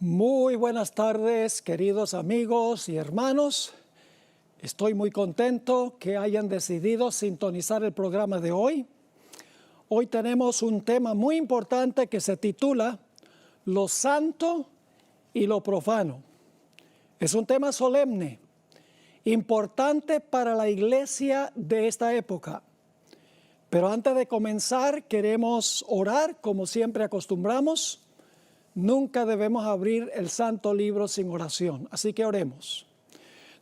Muy buenas tardes, queridos amigos y hermanos. Estoy muy contento que hayan decidido sintonizar el programa de hoy. Hoy tenemos un tema muy importante que se titula Lo santo y lo profano. Es un tema solemne, importante para la iglesia de esta época. Pero antes de comenzar, queremos orar como siempre acostumbramos. Nunca debemos abrir el santo libro sin oración, así que oremos.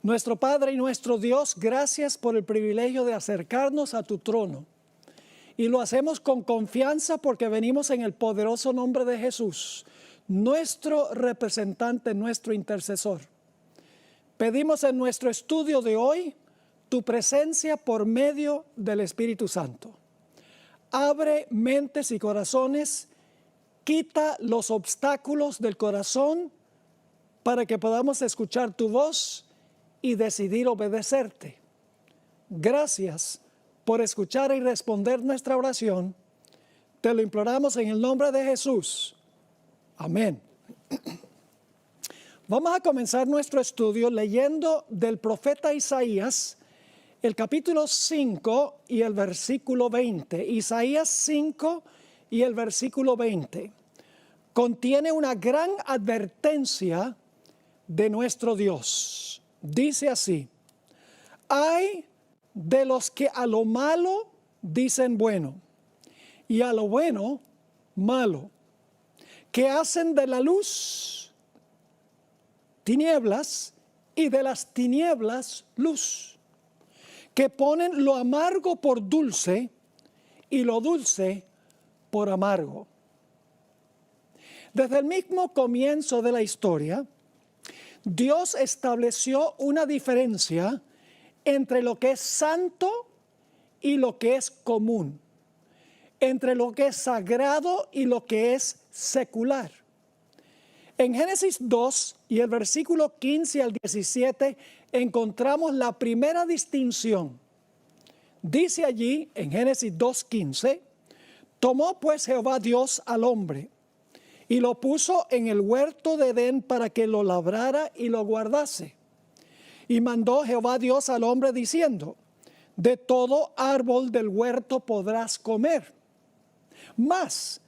Nuestro Padre y nuestro Dios, gracias por el privilegio de acercarnos a tu trono. Y lo hacemos con confianza porque venimos en el poderoso nombre de Jesús, nuestro representante, nuestro intercesor. Pedimos en nuestro estudio de hoy tu presencia por medio del Espíritu Santo. Abre mentes y corazones. Quita los obstáculos del corazón para que podamos escuchar tu voz y decidir obedecerte. Gracias por escuchar y responder nuestra oración. Te lo imploramos en el nombre de Jesús. Amén. Vamos a comenzar nuestro estudio leyendo del profeta Isaías, el capítulo 5 y el versículo 20. Isaías 5 y el versículo 20 contiene una gran advertencia de nuestro Dios. Dice así: ay de los que a lo malo dicen bueno y a lo bueno malo, que hacen de la luz tinieblas y de las tinieblas luz, que ponen lo amargo por dulce y lo dulce por amargo. Desde el mismo comienzo de la historia, Dios estableció una diferencia entre lo que es santo y lo que es común, entre lo que es sagrado y lo que es secular. En Génesis 2 y el versículo 15 al 17 encontramos la primera distinción. Dice allí en Génesis 2:15: tomó pues Jehová Dios al hombre y lo puso en el huerto de Edén para que lo labrara y lo guardase. Y mandó Jehová Dios al hombre diciendo: de todo árbol del huerto podrás comer, mas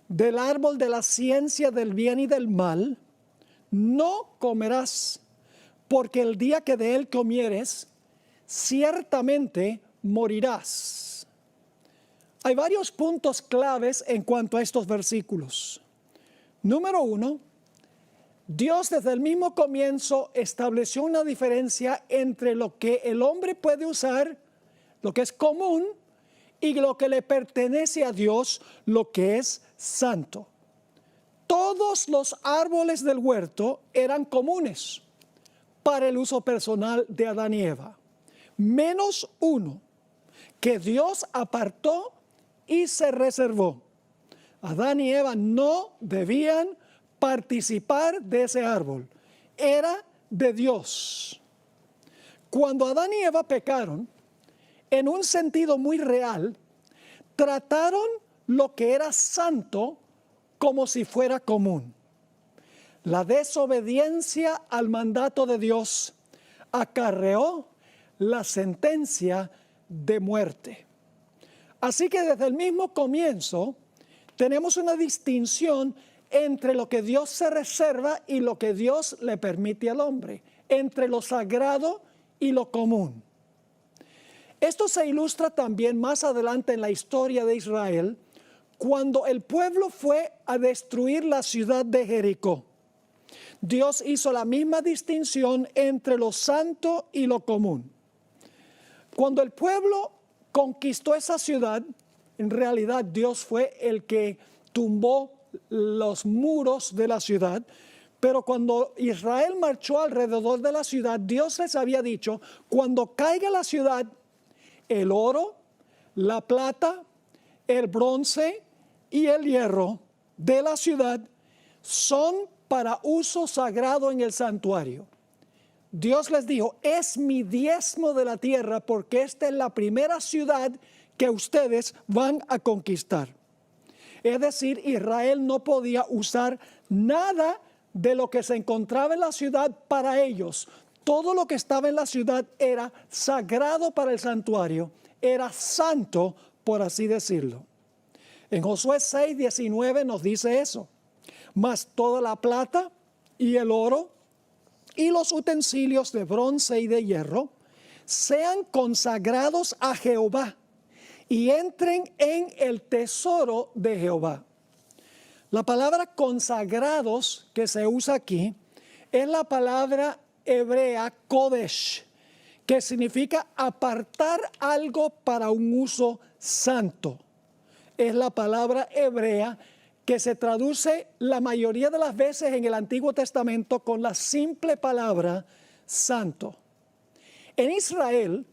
del árbol de la ciencia del bien y del mal no comerás, porque el día que de él comieres, ciertamente morirás. Hay varios puntos claves en cuanto a estos versículos. Número 1, Dios desde el mismo comienzo estableció una diferencia entre lo que el hombre puede usar, lo que es común, y lo que le pertenece a Dios, lo que es santo. Todos los árboles del huerto eran comunes para el uso personal de Adán y Eva, menos uno que Dios apartó y se reservó. Adán y Eva no debían participar de ese árbol. Era de Dios. Cuando Adán y Eva pecaron, en un sentido muy real, trataron lo que era santo como si fuera común. La desobediencia al mandato de Dios acarreó la sentencia de muerte. Así que desde el mismo comienzo tenemos una distinción entre lo que Dios se reserva y lo que Dios le permite al hombre, entre lo sagrado y lo común. Esto se ilustra también más adelante en la historia de Israel, cuando el pueblo fue a destruir la ciudad de Jericó. Dios hizo la misma distinción entre lo santo y lo común. Cuando el pueblo conquistó esa ciudad, en realidad Dios fue el que tumbó los muros de la ciudad, pero cuando Israel marchó alrededor de la ciudad, Dios les había dicho: cuando caiga la ciudad, el oro, la plata, el bronce y el hierro de la ciudad son para uso sagrado en el santuario. Dios les dijo: es mi diezmo de la tierra, porque esta es la primera ciudad que ustedes van a conquistar. Es decir, Israel no podía usar nada de lo que se encontraba en la ciudad para ellos. Todo lo que estaba en la ciudad era sagrado para el santuario, era santo, por así decirlo. En Josué 6:19 nos dice eso. Mas toda la plata y el oro y los utensilios de bronce y de hierro sean consagrados a Jehová y entren en el tesoro de Jehová. La palabra consagrados que se usa aquí es la palabra hebrea kodesh, que significa apartar algo para un uso santo. Es la palabra hebrea que se traduce la mayoría de las veces en el Antiguo Testamento con la simple palabra santo. En Israel,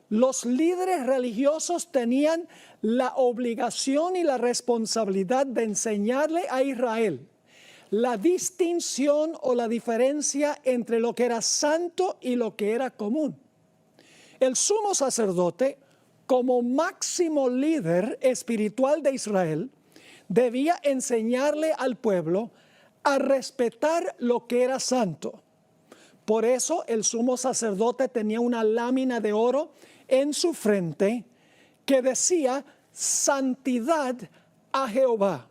los líderes religiosos tenían la obligación y la responsabilidad de enseñarle a Israel la distinción o la diferencia entre lo que era santo y lo que era común. El sumo sacerdote, como máximo líder espiritual de Israel, debía enseñarle al pueblo a respetar lo que era santo. Por eso el sumo sacerdote tenía una lámina de oro en su frente que decía santidad a Jehová.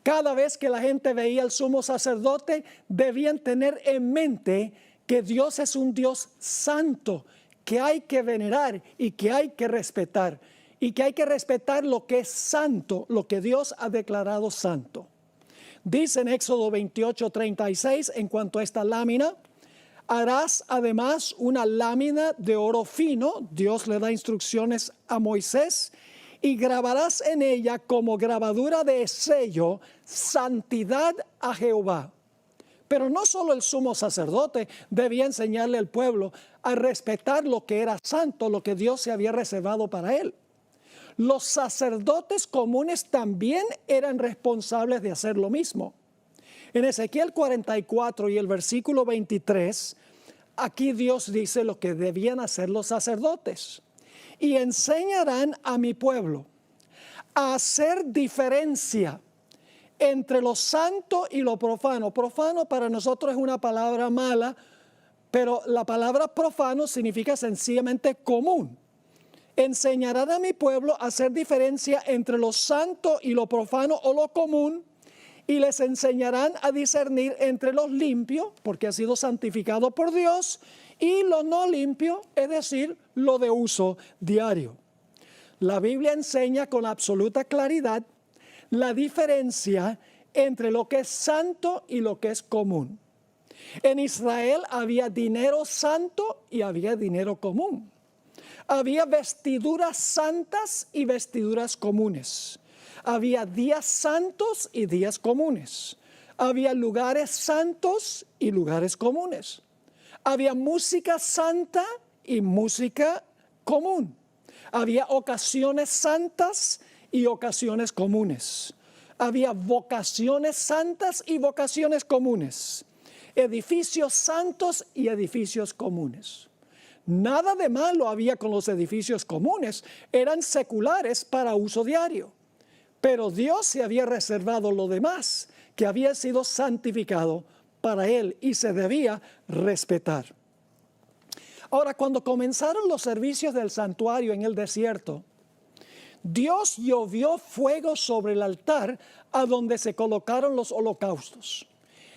Cada vez que la gente veía al sumo sacerdote, debían tener en mente que Dios es un Dios santo, que hay que venerar y que hay que respetar. Y que hay que respetar lo que es santo, lo que Dios ha declarado santo. Dice en Éxodo 28:36, en cuanto a esta lámina, harás además una lámina de oro fino. Dios le da instrucciones a Moisés. Y grabarás en ella como grabadura de sello, santidad a Jehová. Pero no solo el sumo sacerdote debía enseñarle al pueblo a respetar lo que era santo, lo que Dios se había reservado para él. Los sacerdotes comunes también eran responsables de hacer lo mismo. En Ezequiel 44 y el versículo 23, aquí Dios dice lo que debían hacer los sacerdotes. Y enseñarán a mi pueblo a hacer diferencia entre lo santo y lo profano. Profano para nosotros es una palabra mala, pero la palabra profano significa sencillamente común. Enseñarán a mi pueblo a hacer diferencia entre lo santo y lo profano o lo común, y les enseñarán a discernir entre lo limpio, porque ha sido santificado por Dios, y lo no limpio, es decir, lo de uso diario. La Biblia enseña con absoluta claridad la diferencia entre lo que es santo y lo que es común. En Israel había dinero santo y había dinero común. Había vestiduras santas y vestiduras comunes. Había días santos y días comunes. Había lugares santos y lugares comunes. Había música santa y música común. Había ocasiones santas y ocasiones comunes. Había vocaciones santas y vocaciones comunes. Edificios santos y edificios comunes. Nada de malo había con los edificios comunes, eran seculares para uso diario. Pero Dios se había reservado lo demás, que había sido santificado para Él y se debía respetar. Ahora, cuando comenzaron los servicios del santuario en el desierto, Dios llovió fuego sobre el altar a donde se colocaron los holocaustos.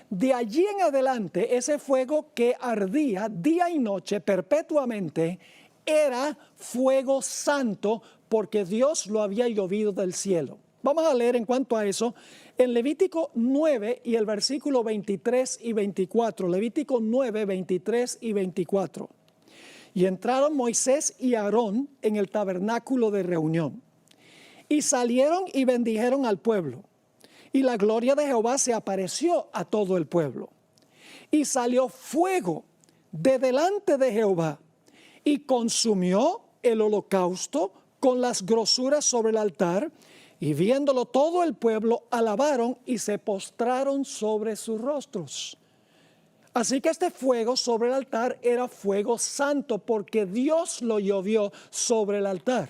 De allí en adelante, ese fuego que ardía día y noche perpetuamente era fuego santo porque Dios lo había llovido del cielo. Vamos a leer en cuanto a eso en Levítico 9 y el versículo 23 y 24. Levítico 9, 23 y 24. Y entraron Moisés y Aarón en el tabernáculo de reunión. Y salieron y bendijeron al pueblo. Y la gloria de Jehová se apareció a todo el pueblo. Y salió fuego de delante de Jehová y consumió el holocausto con las grosuras sobre el altar. Y viéndolo todo el pueblo, alabaron y se postraron sobre sus rostros. Así que este fuego sobre el altar era fuego santo porque Dios lo llovió sobre el altar.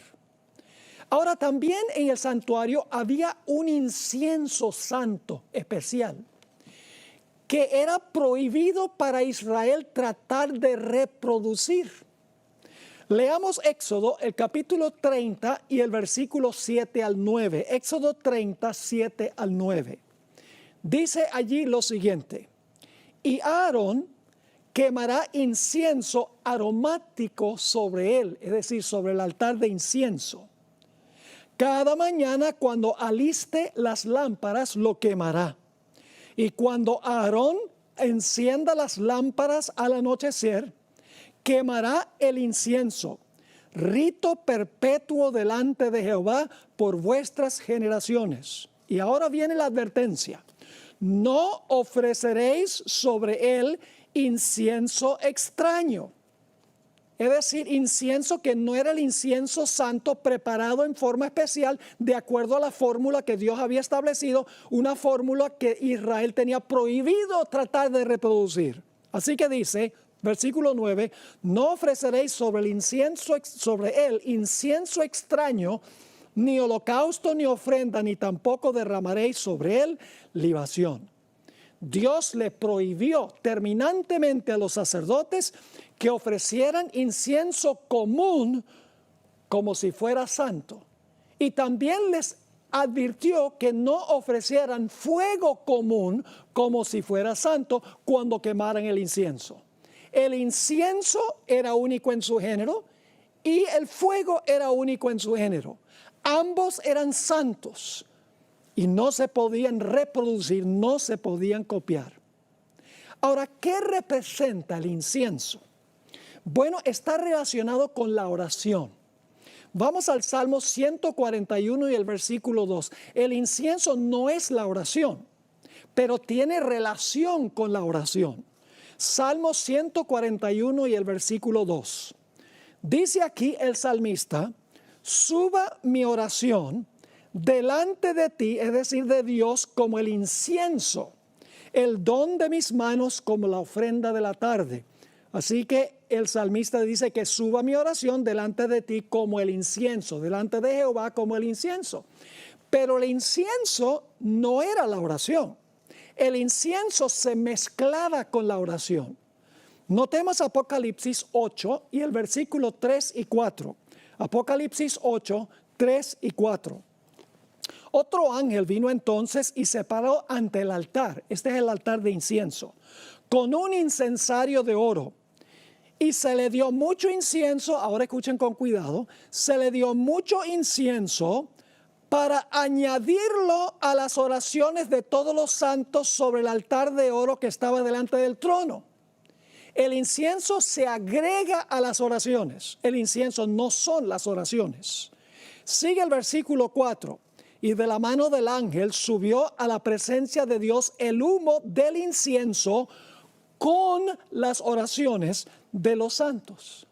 Ahora también en el santuario había un incienso santo especial. que era prohibido para Israel tratar de reproducir. Leamos Éxodo, el capítulo 30 y el versículo 7 al 9. Éxodo 30, 7 al 9. Dice allí lo siguiente: y Aarón quemará incienso aromático sobre él, es decir, sobre el altar de incienso. Cada mañana cuando aliste las lámparas lo quemará. Y cuando Aarón encienda las lámparas al anochecer, quemará el incienso, rito perpetuo delante de Jehová por vuestras generaciones. Y ahora viene la advertencia: no ofreceréis sobre él incienso extraño. Es decir, incienso que no era el incienso santo preparado en forma especial de acuerdo a la fórmula que Dios había establecido, una fórmula que Israel tenía prohibido tratar de reproducir. Así que dice, versículo 9, no ofreceréis sobre él incienso extraño, ni holocausto ni ofrenda, ni tampoco derramaréis sobre él libación. Dios le prohibió terminantemente a los sacerdotes que ofrecieran incienso común como si fuera santo. Y también les advirtió que no ofrecieran fuego común como si fuera santo cuando quemaran el incienso. El incienso era único en su género y el fuego era único en su género. Ambos eran santos y no se podían reproducir, no se podían copiar. Ahora, ¿qué representa el incienso? Bueno, está relacionado con la oración. Vamos al Salmo 141 y el versículo 2. El incienso no es la oración, pero tiene relación con la oración. Salmo 141 y el versículo 2. Dice aquí el salmista: suba mi oración delante de ti, es decir, de Dios, como el incienso, el don de mis manos como la ofrenda de la tarde. Así que el salmista dice que suba mi oración delante de ti como el incienso, delante de Jehová como el incienso. Pero el incienso no era la oración. El incienso se mezclaba con la oración. Notemos Apocalipsis 8 y el versículo 3 y 4. Apocalipsis 8, 3 y 4. Otro ángel vino entonces y se paró ante el altar. Este es el altar de incienso, con un incensario de oro. Y se le dio mucho incienso, ahora escuchen con cuidado, se le dio mucho incienso para añadirlo a las oraciones de todos los santos sobre el altar de oro que estaba delante del trono. El incienso se agrega a las oraciones. El incienso no son las oraciones. Sigue el versículo 4. Y de la mano del ángel subió a la presencia de Dios el humo del incienso con las oraciones de los santos.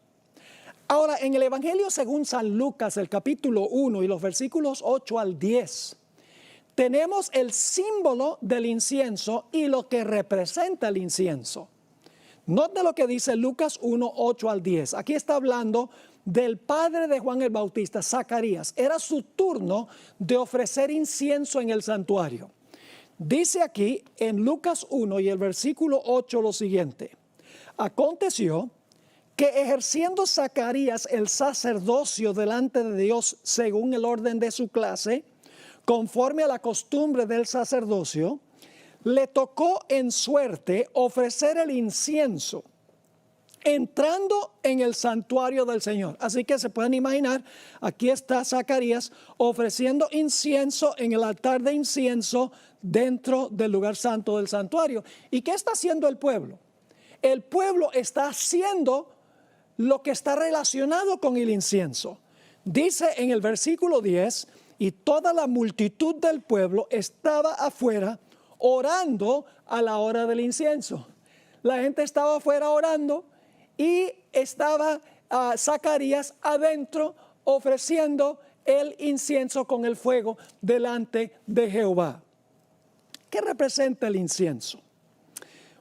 Ahora, en el Evangelio según San Lucas, el capítulo 1 y los versículos 8 al 10, tenemos el símbolo del incienso y lo que representa el incienso. Note lo que dice Lucas 1, 8 al 10. Aquí está hablando del padre de Juan el Bautista, Zacarías. Era su turno de ofrecer incienso en el santuario. Dice aquí en Lucas 1 y el versículo 8 lo siguiente: aconteció que ejerciendo Zacarías el sacerdocio delante de Dios según el orden de su clase, conforme a la costumbre del sacerdocio, le tocó en suerte ofrecer el incienso entrando en el santuario del Señor. Así que se pueden imaginar, aquí está Zacarías ofreciendo incienso en el altar de incienso dentro del lugar santo del santuario. ¿Y qué está haciendo el pueblo? El pueblo está haciendo lo que está relacionado con el incienso. Dice en el versículo 10, y toda la multitud del pueblo estaba afuera orando a la hora del incienso. La gente estaba afuera orando y estaba Zacarías adentro ofreciendo el incienso con el fuego delante de Jehová. ¿Qué representa el incienso?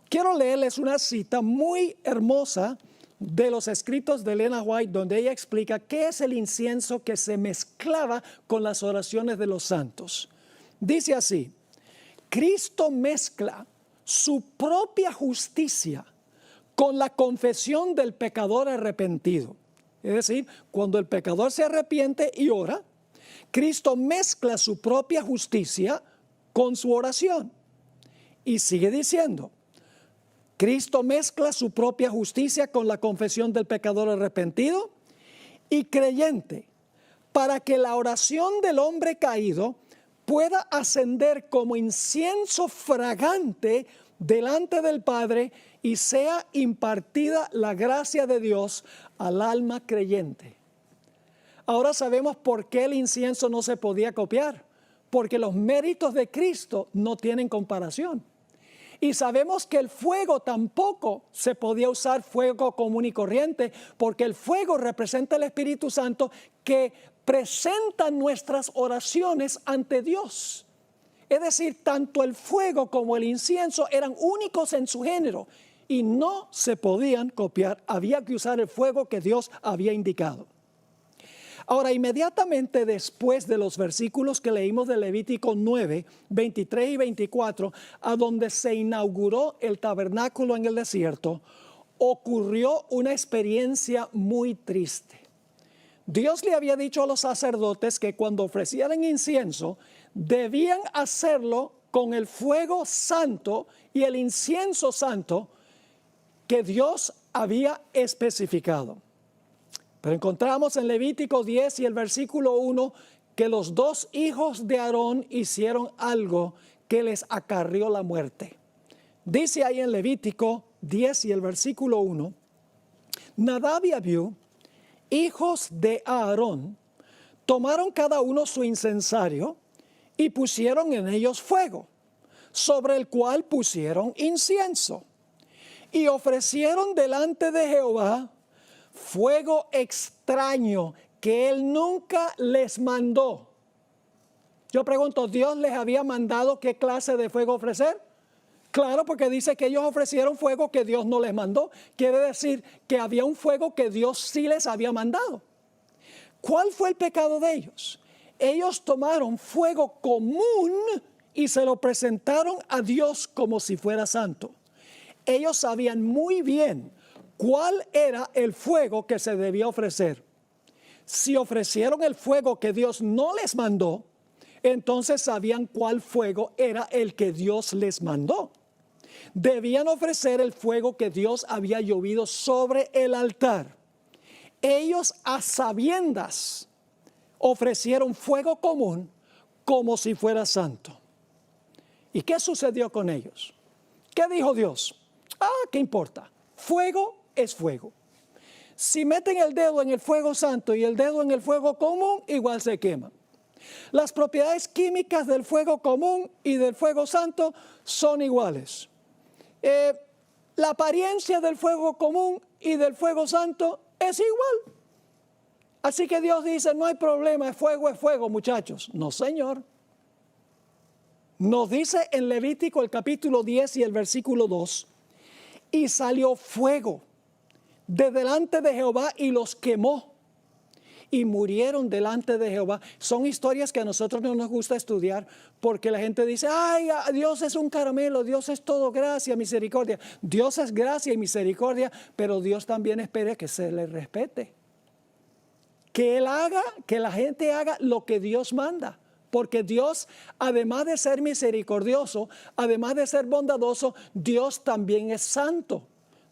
Quiero leerles una cita muy hermosa de los escritos de Elena White, donde ella explica qué es el incienso que se mezclaba con las oraciones de los santos. Dice así: Cristo mezcla su propia justicia con la confesión del pecador arrepentido. Es decir, cuando el pecador se arrepiente y ora, Cristo mezcla su propia justicia con su oración. Y sigue diciendo, Cristo mezcla su propia justicia con la confesión del pecador arrepentido y creyente, para que la oración del hombre caído pueda ascender como incienso fragante delante del Padre y sea impartida la gracia de Dios al alma creyente. Ahora sabemos por qué el incienso no se podía copiar, porque los méritos de Cristo no tienen comparación. Y sabemos que el fuego tampoco se podía usar fuego común y corriente, porque el fuego representa el Espíritu Santo que presenta nuestras oraciones ante Dios. Es decir, tanto el fuego como el incienso eran únicos en su género y no se podían copiar. Había que usar el fuego que Dios había indicado. Ahora, inmediatamente después de los versículos que leímos de Levítico 9, 23 y 24, a donde se inauguró el tabernáculo en el desierto, ocurrió una experiencia muy triste. Dios le había dicho a los sacerdotes que cuando ofrecieran incienso, debían hacerlo con el fuego santo y el incienso santo que Dios había especificado. Pero encontramos en Levítico 10 y el versículo 1 que los dos hijos de Aarón hicieron algo que les acarrió la muerte. Dice ahí en Levítico 10 y el versículo 1, Nadab y Abiú, hijos de Aarón, tomaron cada uno su incensario y pusieron en ellos fuego, sobre el cual pusieron incienso, y ofrecieron delante de Jehová fuego extraño que él nunca les mandó. Yo pregunto, ¿Dios les había mandado qué clase de fuego ofrecer? Claro, porque dice que ellos ofrecieron fuego que Dios no les mandó. Quiere decir que había un fuego que Dios sí les había mandado. ¿Cuál fue el pecado de ellos? Ellos tomaron fuego común y se lo presentaron a Dios como si fuera santo. Ellos sabían muy bien cuál era el fuego que se debía ofrecer. Si ofrecieron el fuego que Dios no les mandó, entonces sabían cuál fuego era el que Dios les mandó. Debían ofrecer el fuego que Dios había llovido sobre el altar. Ellos a sabiendas ofrecieron fuego común como si fuera santo. ¿Y qué sucedió con ellos? ¿Qué dijo Dios? ¿Qué importa? Fuego es fuego. Si meten el dedo en el fuego santo y el dedo en el fuego común, igual se queman. Las propiedades químicas del fuego común y del fuego santo son iguales. La apariencia del fuego común y del fuego santo es igual. Así que Dios dice, no hay problema, es fuego, muchachos. No, señor. Nos dice en Levítico el capítulo 10 y el versículo 2, y salió fuego de delante de Jehová y los quemó y murieron delante de Jehová. Son historias que a nosotros no nos gusta estudiar porque la gente dice, ay, Dios es un caramelo, Dios es todo gracia, misericordia. Dios es gracia y misericordia, pero Dios también espera que se le respete. Que Él haga, que la gente haga lo que Dios manda. Porque Dios, además de ser misericordioso, además de ser bondadoso, Dios también es santo.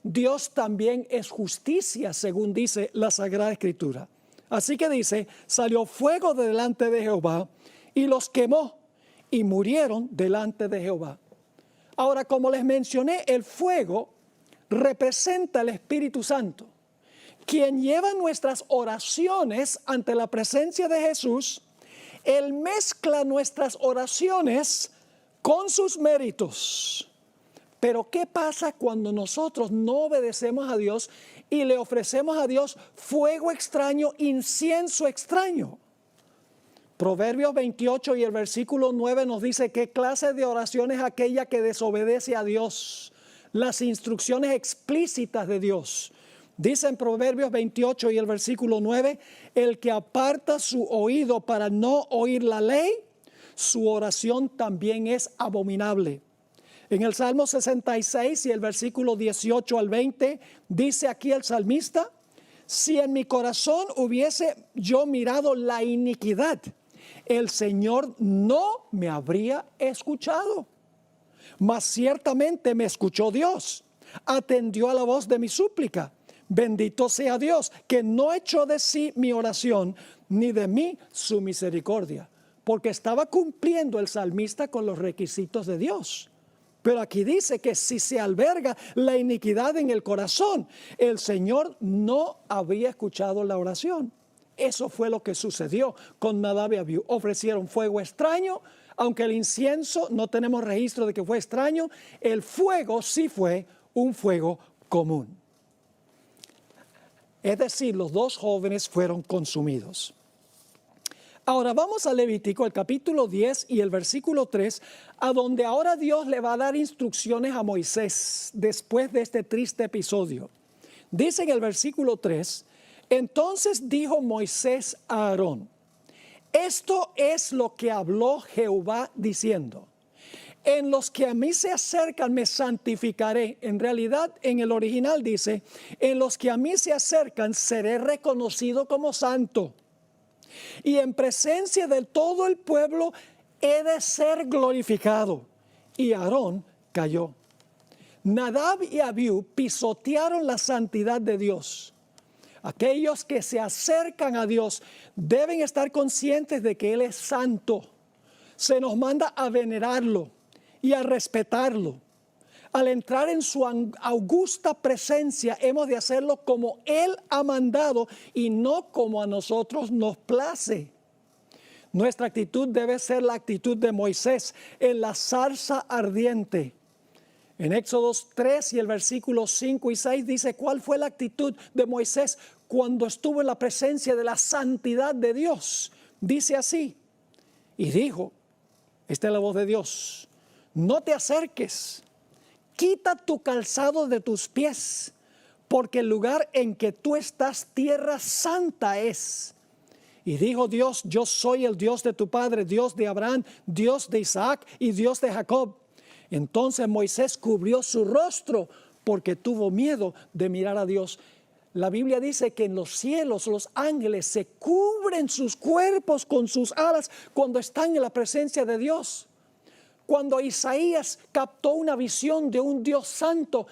Dios también es justicia, según dice la Sagrada Escritura. Así que dice, salió fuego de delante de Jehová y los quemó y murieron delante de Jehová. Ahora, como les mencioné, el fuego representa el Espíritu Santo, quien lleva nuestras oraciones ante la presencia de Jesús. Él mezcla nuestras oraciones con sus méritos. Pero ¿qué pasa cuando nosotros no obedecemos a Dios y le ofrecemos a Dios fuego extraño, incienso extraño? Proverbios 28 y el versículo 9 nos dice qué clase de oración es aquella que desobedece a Dios, las instrucciones explícitas de Dios. Dice en Proverbios 28 y el versículo 9, el que aparta su oído para no oír la ley, su oración también es abominable. En el Salmo 66 y el versículo 18 al 20, dice aquí el salmista: si en mi corazón hubiese yo mirado la iniquidad, el Señor no me habría escuchado. Mas ciertamente me escuchó Dios, atendió a la voz de mi súplica. Bendito sea Dios, que no echó de sí mi oración, ni de mí su misericordia. Porque estaba cumpliendo el salmista con los requisitos de Dios. Pero aquí dice que si se alberga la iniquidad en el corazón, el Señor no habría escuchado la oración. Eso fue lo que sucedió con Nadab y Abiú. Ofrecieron fuego extraño, aunque el incienso no tenemos registro de que fue extraño, el fuego sí fue un fuego común. Es decir, los dos jóvenes fueron consumidos. Ahora vamos a Levítico, el capítulo 10 y el versículo 3, a donde ahora Dios le va a dar instrucciones a Moisés después de este triste episodio. Dice en el versículo 3, entonces dijo Moisés a Aarón: esto es lo que habló Jehová diciendo: en los que a mí se acercan me santificaré. En realidad, en el original dice: en los que a mí se acercan seré reconocido como santo. Y en presencia de todo el pueblo he de ser glorificado. Y Aarón cayó. Nadab y Abiú pisotearon la santidad de Dios. Aquellos que se acercan a Dios deben estar conscientes de que Él es santo. Se nos manda a venerarlo y a respetarlo. Al entrar en su augusta presencia, hemos de hacerlo como Él ha mandado y no como a nosotros nos place. Nuestra actitud debe ser la actitud de Moisés en la zarza ardiente. En Éxodo 3 y el versículo 5 y 6 dice cuál fue la actitud de Moisés cuando estuvo en la presencia de la santidad de Dios. Dice así: y dijo, esta es la voz de Dios: no te acerques, quita tu calzado de tus pies, porque el lugar en que tú estás tierra santa es. Y dijo Dios: yo soy el Dios de tu padre, Dios de Abraham, Dios de Isaac y Dios de Jacob. Entonces Moisés cubrió su rostro porque tuvo miedo de mirar a Dios. La Biblia dice que en los cielos los ángeles se cubren sus cuerpos con sus alas cuando están en la presencia de Dios. Cuando Isaías captó una visión de un Dios santo,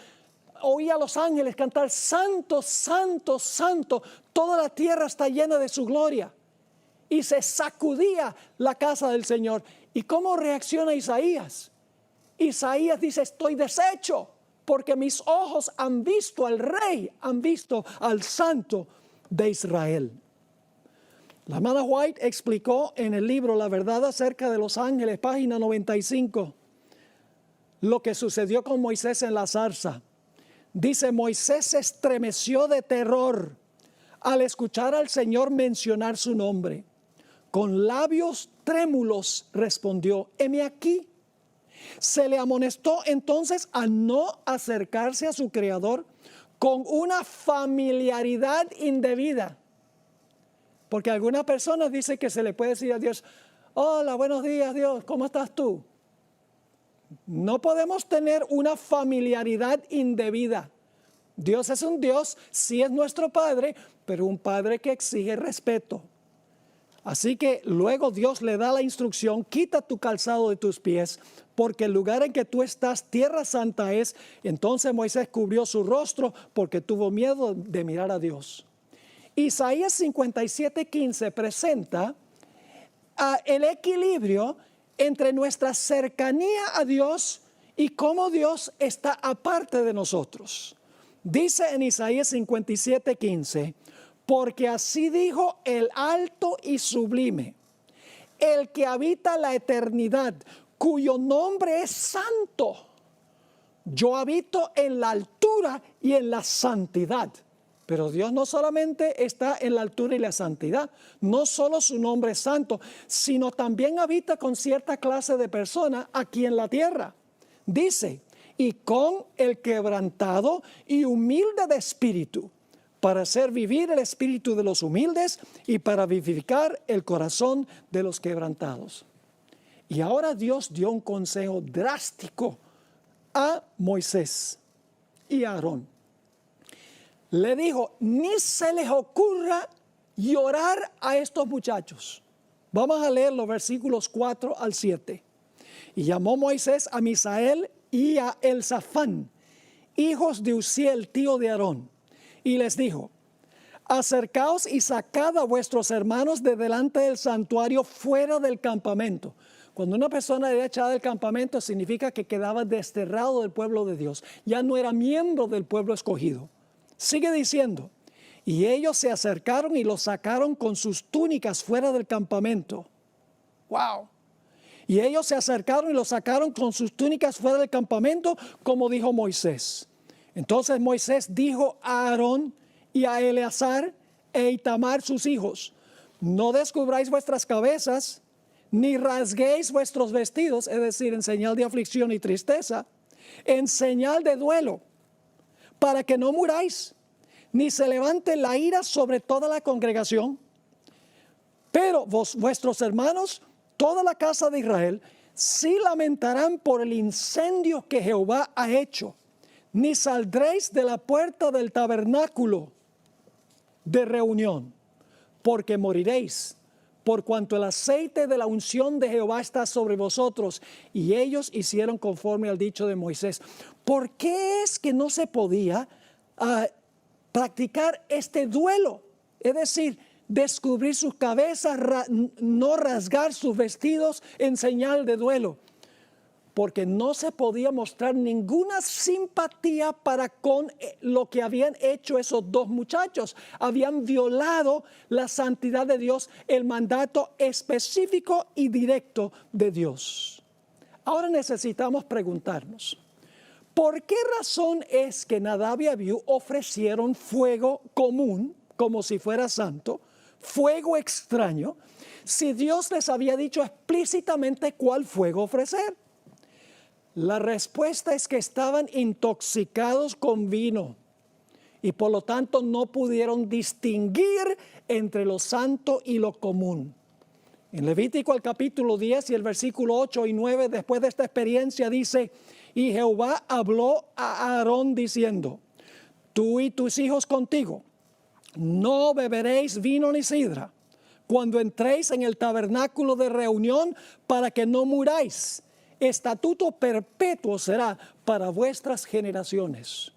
oía a los ángeles cantar: santo, santo, santo, toda la tierra está llena de su gloria. Y se sacudía la casa del Señor. ¿Y cómo reacciona Isaías? Isaías dice: estoy deshecho, porque mis ojos han visto al Rey, han visto al Santo de Israel. La hermana White explicó en el libro La verdad acerca de los ángeles, página 95, lo que sucedió con Moisés en la zarza. Dice: Moisés se estremeció de terror al escuchar al Señor mencionar su nombre. Con labios trémulos respondió: heme aquí. Se le amonestó entonces a no acercarse a su Creador con una familiaridad indebida. Porque algunas personas dicen que se le puede decir a Dios: hola, buenos días Dios, ¿cómo estás tú? No podemos tener una familiaridad indebida. Dios es un Dios, sí es nuestro Padre, pero un Padre que exige respeto. Así que luego Dios le da la instrucción: quita tu calzado de tus pies, porque el lugar en que tú estás, tierra santa es. Entonces Moisés cubrió su rostro porque tuvo miedo de mirar a Dios. Isaías 57:15 presenta el equilibrio entre nuestra cercanía a Dios y cómo Dios está aparte de nosotros. Dice en Isaías 57:15: porque así dijo el alto y sublime, el que habita la eternidad, cuyo nombre es santo. Yo habito en la altura y en la santidad. Pero Dios no solamente está en la altura y la santidad, no solo su nombre es santo, sino también habita con cierta clase de persona aquí en la tierra. Dice: y con el quebrantado y humilde de espíritu, para hacer vivir el espíritu de los humildes y para vivificar el corazón de los quebrantados. Y ahora Dios dio un consejo drástico a Moisés y a Aarón. Le dijo, ni se les ocurra llorar a estos muchachos. Vamos a leer los versículos 4 al 7. Y llamó Moisés a Misael y a Elzafán, hijos de Uziel, tío de Aarón, y les dijo, acercaos y sacad a vuestros hermanos de delante del santuario fuera del campamento. Cuando una persona era echada del campamento significa que quedaba desterrado del pueblo de Dios. Ya no era miembro del pueblo escogido. Sigue diciendo, y ellos se acercaron y los sacaron con sus túnicas fuera del campamento. ¡Wow! Y ellos se acercaron y los sacaron con sus túnicas fuera del campamento, como dijo Moisés. Entonces Moisés dijo a Aarón y a Eleazar e Itamar sus hijos, no descubráis vuestras cabezas, ni rasguéis vuestros vestidos, es decir, en señal de aflicción y tristeza, en señal de duelo, para que no muráis, ni se levante la ira sobre toda la congregación. Pero vuestros hermanos, toda la casa de Israel, sí lamentarán por el incendio que Jehová ha hecho, ni saldréis de la puerta del tabernáculo de reunión, porque moriréis, por cuanto el aceite de la unción de Jehová está sobre vosotros. Y ellos hicieron conforme al dicho de Moisés. ¿Por qué es que no se podía practicar este duelo? Es decir, descubrir sus cabezas, no rasgar sus vestidos en señal de duelo. Porque no se podía mostrar ninguna simpatía para con lo que habían hecho esos dos muchachos. Habían violado la santidad de Dios, el mandato específico y directo de Dios. Ahora necesitamos preguntarnos, ¿por qué razón es que Nadab y Abiú ofrecieron fuego común, como si fuera santo, fuego extraño, si Dios les había dicho explícitamente cuál fuego ofrecer? La respuesta es que estaban intoxicados con vino y por lo tanto no pudieron distinguir entre lo santo y lo común. En Levítico el capítulo 10 y el versículo 8 y 9, después de esta experiencia dice, y Jehová habló a Aarón diciendo, tú y tus hijos contigo, no beberéis vino ni sidra cuando entréis en el tabernáculo de reunión para que no muráis. Estatuto perpetuo será para vuestras generaciones.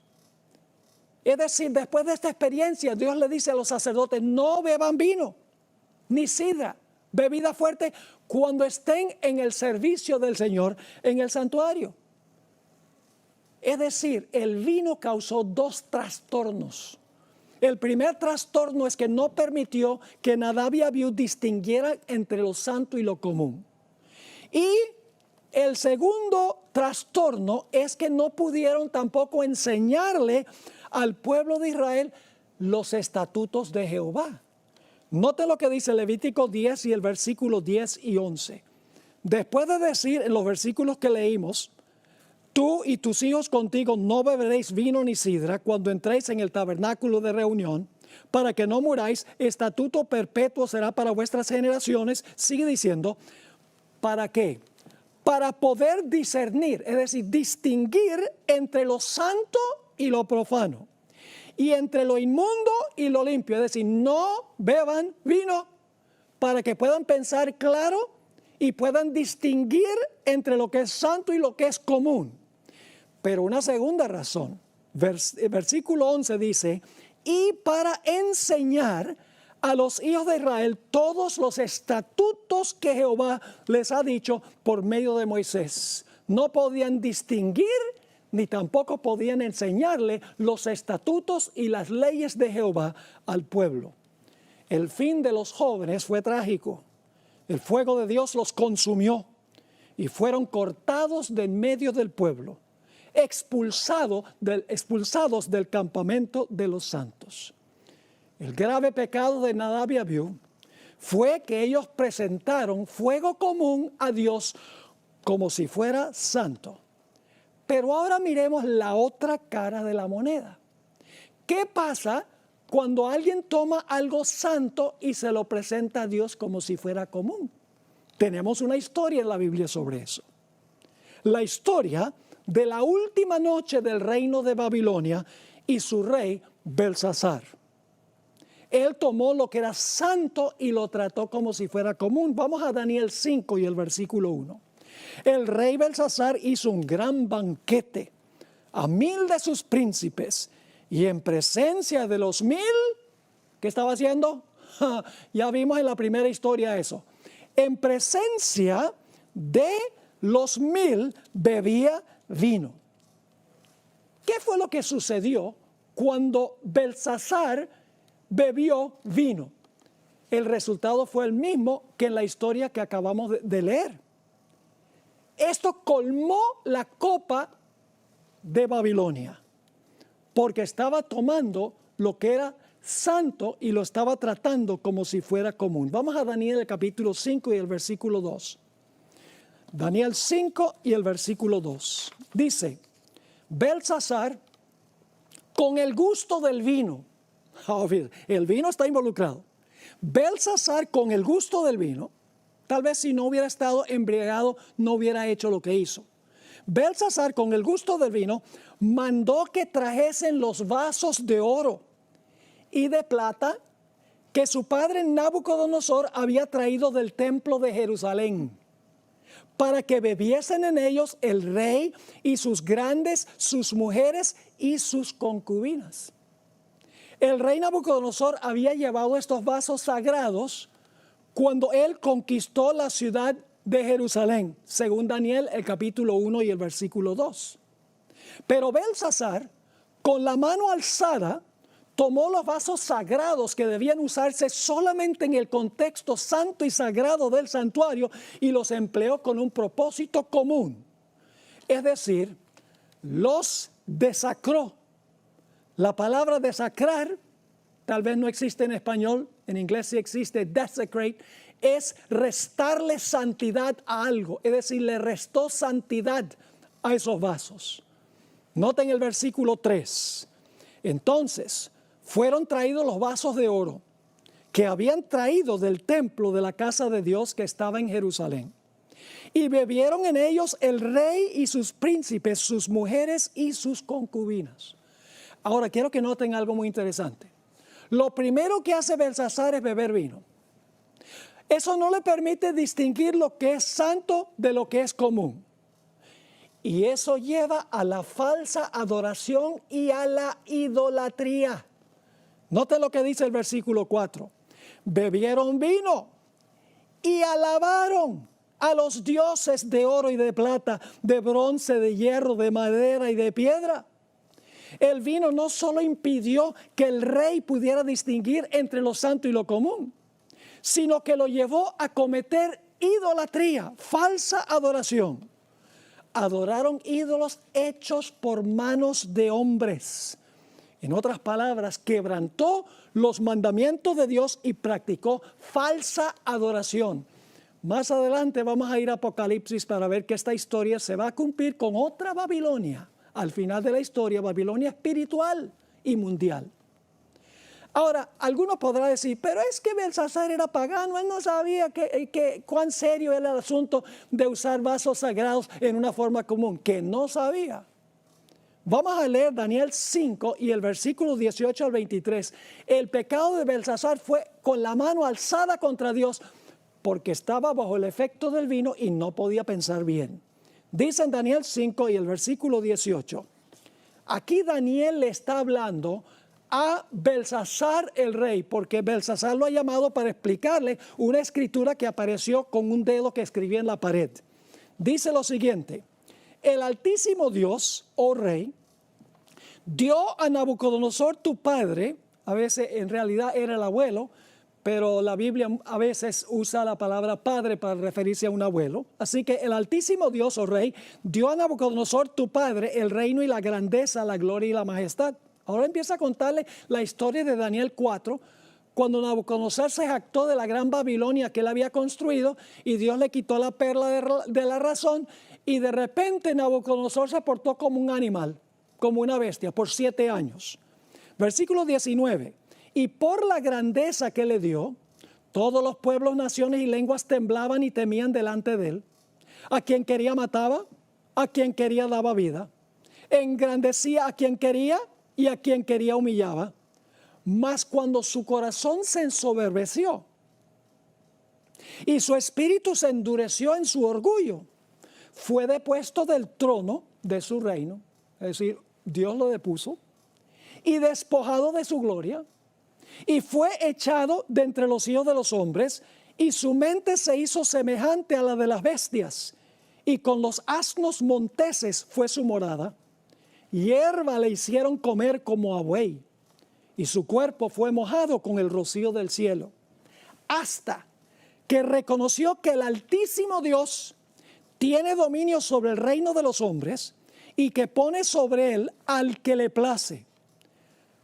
Es decir, después de esta experiencia, Dios le dice a los sacerdotes, no beban vino, ni sidra, bebida fuerte, cuando estén en el servicio del Señor en el santuario. Es decir, el vino causó dos trastornos. El primer trastorno es que no permitió que Nadab y Abiú distinguieran entre lo santo y lo común. Y el segundo trastorno es que no pudieron tampoco enseñarle al pueblo de Israel los estatutos de Jehová. Note lo que dice Levítico 10 y el versículo 10 y 11. Después de decir en los versículos que leímos, tú y tus hijos contigo no beberéis vino ni sidra cuando entréis en el tabernáculo de reunión, para que no muráis, estatuto perpetuo será para vuestras generaciones. Sigue diciendo, ¿para qué? Para poder discernir, es decir, distinguir entre lo santo y lo profano, y entre lo inmundo y lo limpio, es decir, no beban vino, para que puedan pensar claro y puedan distinguir entre lo que es santo y lo que es común. Pero una segunda razón, versículo 11 dice, y para enseñar a los hijos de Israel todos los estatutos que Jehová les ha dicho por medio de Moisés. No podían distinguir ni tampoco podían enseñarle los estatutos y las leyes de Jehová al pueblo. El fin de los jóvenes fue trágico. El fuego de Dios los consumió y fueron cortados de en medio del pueblo, expulsados del campamento de los santos. El grave pecado de Nadab y Abiú fue que ellos presentaron fuego común a Dios como si fuera santo. Pero ahora miremos la otra cara de la moneda. ¿Qué pasa cuando alguien toma algo santo y se lo presenta a Dios como si fuera común? Tenemos una historia en la Biblia sobre eso. La historia de la última noche del reino de Babilonia y su rey Belsasar. Él tomó lo que era santo y lo trató como si fuera común. Vamos a Daniel 5 y el versículo 1. El rey Belsasar hizo un gran banquete a 1000 de sus príncipes y en presencia de los 1000, ¿qué estaba haciendo? Ya vimos en la primera historia eso. En presencia de los 1000 bebía vino. ¿Qué fue lo que sucedió cuando Belsasar bebió vino? El resultado fue el mismo que en la historia que acabamos de leer. Esto colmó la copa de Babilonia, porque estaba tomando lo que era santo y lo estaba tratando como si fuera común. Vamos a Daniel el capítulo 5 y el versículo 2. Daniel 5 y el versículo 2. Dice, Belsasar, con el gusto del vino, el vino está involucrado. Belsasar, con el gusto del vino, tal vez si no hubiera estado embriagado, no hubiera hecho lo que hizo. Belsasar, con el gusto del vino, mandó que trajesen los vasos de oro y de plata que su padre Nabucodonosor había traído del templo de Jerusalén, para que bebiesen en ellos el rey y sus grandes, sus mujeres y sus concubinas. El rey Nabucodonosor había llevado estos vasos sagrados cuando él conquistó la ciudad de Jerusalén, según Daniel el capítulo 1 y el versículo 2. Pero Belsasar, con la mano alzada, tomó los vasos sagrados que debían usarse solamente en el contexto santo y sagrado del santuario y los empleó con un propósito común. Es decir, los desacró. La palabra desacrar tal vez no existe en español, en inglés sí existe, desecrate, es restarle santidad a algo, es decir, le restó santidad a esos vasos. Noten el versículo 3. Entonces, fueron traídos los vasos de oro que habían traído del templo de la casa de Dios que estaba en Jerusalén. Y bebieron en ellos el rey y sus príncipes, sus mujeres y sus concubinas. Ahora, quiero que noten algo muy interesante. Lo primero que hace Belsasar es beber vino. Eso no le permite distinguir lo que es santo de lo que es común. Y eso lleva a la falsa adoración y a la idolatría. Note lo que dice el versículo 4. Bebieron vino y alabaron a los dioses de oro y de plata, de bronce, de hierro, de madera y de piedra. El vino no solo impidió que el rey pudiera distinguir entre lo santo y lo común, sino que lo llevó a cometer idolatría, falsa adoración. Adoraron ídolos hechos por manos de hombres. En otras palabras, quebrantó los mandamientos de Dios y practicó falsa adoración. Más adelante vamos a ir a Apocalipsis para ver que esta historia se va a cumplir con otra Babilonia. Al final de la historia, Babilonia espiritual y mundial. Ahora, algunos podrán decir, pero es que Belsasar era pagano, él no sabía cuán serio era el asunto de usar vasos sagrados en una forma común, que no sabía. Vamos a leer Daniel 5 y el versículo 18 al 23. El pecado de Belsasar fue con la mano alzada contra Dios porque estaba bajo el efecto del vino y no podía pensar bien. Dice en Daniel 5 y el versículo 18. Aquí Daniel le está hablando a Belsasar el rey, porque Belsasar lo ha llamado para explicarle una escritura que apareció con un dedo que escribía en la pared. Dice lo siguiente. El Altísimo Dios, oh rey, dio a Nabucodonosor tu padre, a veces en realidad era el abuelo, pero la Biblia a veces usa la palabra padre para referirse a un abuelo. Así que el Altísimo Dios, oh rey, dio a Nabucodonosor tu padre el reino y la grandeza, la gloria y la majestad. Ahora empieza a contarle la historia de Daniel 4, cuando Nabucodonosor se jactó de la gran Babilonia que él había construido y Dios le quitó la perla de la razón y de repente Nabucodonosor se portó como un animal, como una bestia, por 7 años. Versículo 19. Y por la grandeza que le dio, todos los pueblos, naciones y lenguas temblaban y temían delante de él. A quien quería mataba, a quien quería daba vida, engrandecía a quien quería y a quien quería humillaba. Mas cuando su corazón se ensoberbeció y su espíritu se endureció en su orgullo, fue depuesto del trono de su reino, es decir, Dios lo depuso, y despojado de su gloria, y fue echado de entre los hijos de los hombres, y su mente se hizo semejante a la de las bestias, y con los asnos monteses fue su morada. Hierba le hicieron comer como a buey, y su cuerpo fue mojado con el rocío del cielo, hasta que reconoció que el Altísimo Dios tiene dominio sobre el reino de los hombres y que pone sobre él al que le place.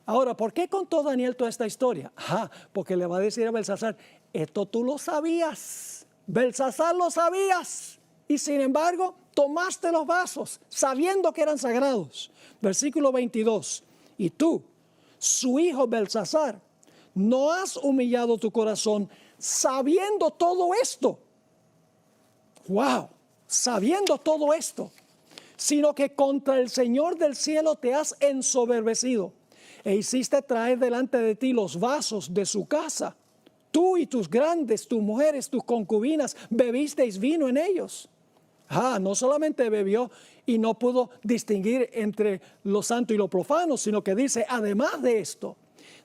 Ahora, ¿por qué contó Daniel toda esta historia? Porque le va a decir a Belsasar, esto tú lo sabías, Belsasar lo sabías, y sin embargo tomaste los vasos sabiendo que eran sagrados. Versículo 22, y tú, su hijo Belsasar, no has humillado tu corazón sabiendo todo esto. ¡Wow! Sabiendo todo esto, sino que contra el Señor del cielo te has ensoberbecido e hiciste traer delante de ti los vasos de su casa. Tú y tus grandes, tus mujeres, tus concubinas, bebisteis vino en ellos. No solamente bebió y no pudo distinguir entre lo santo y lo profano, sino que dice, además de esto,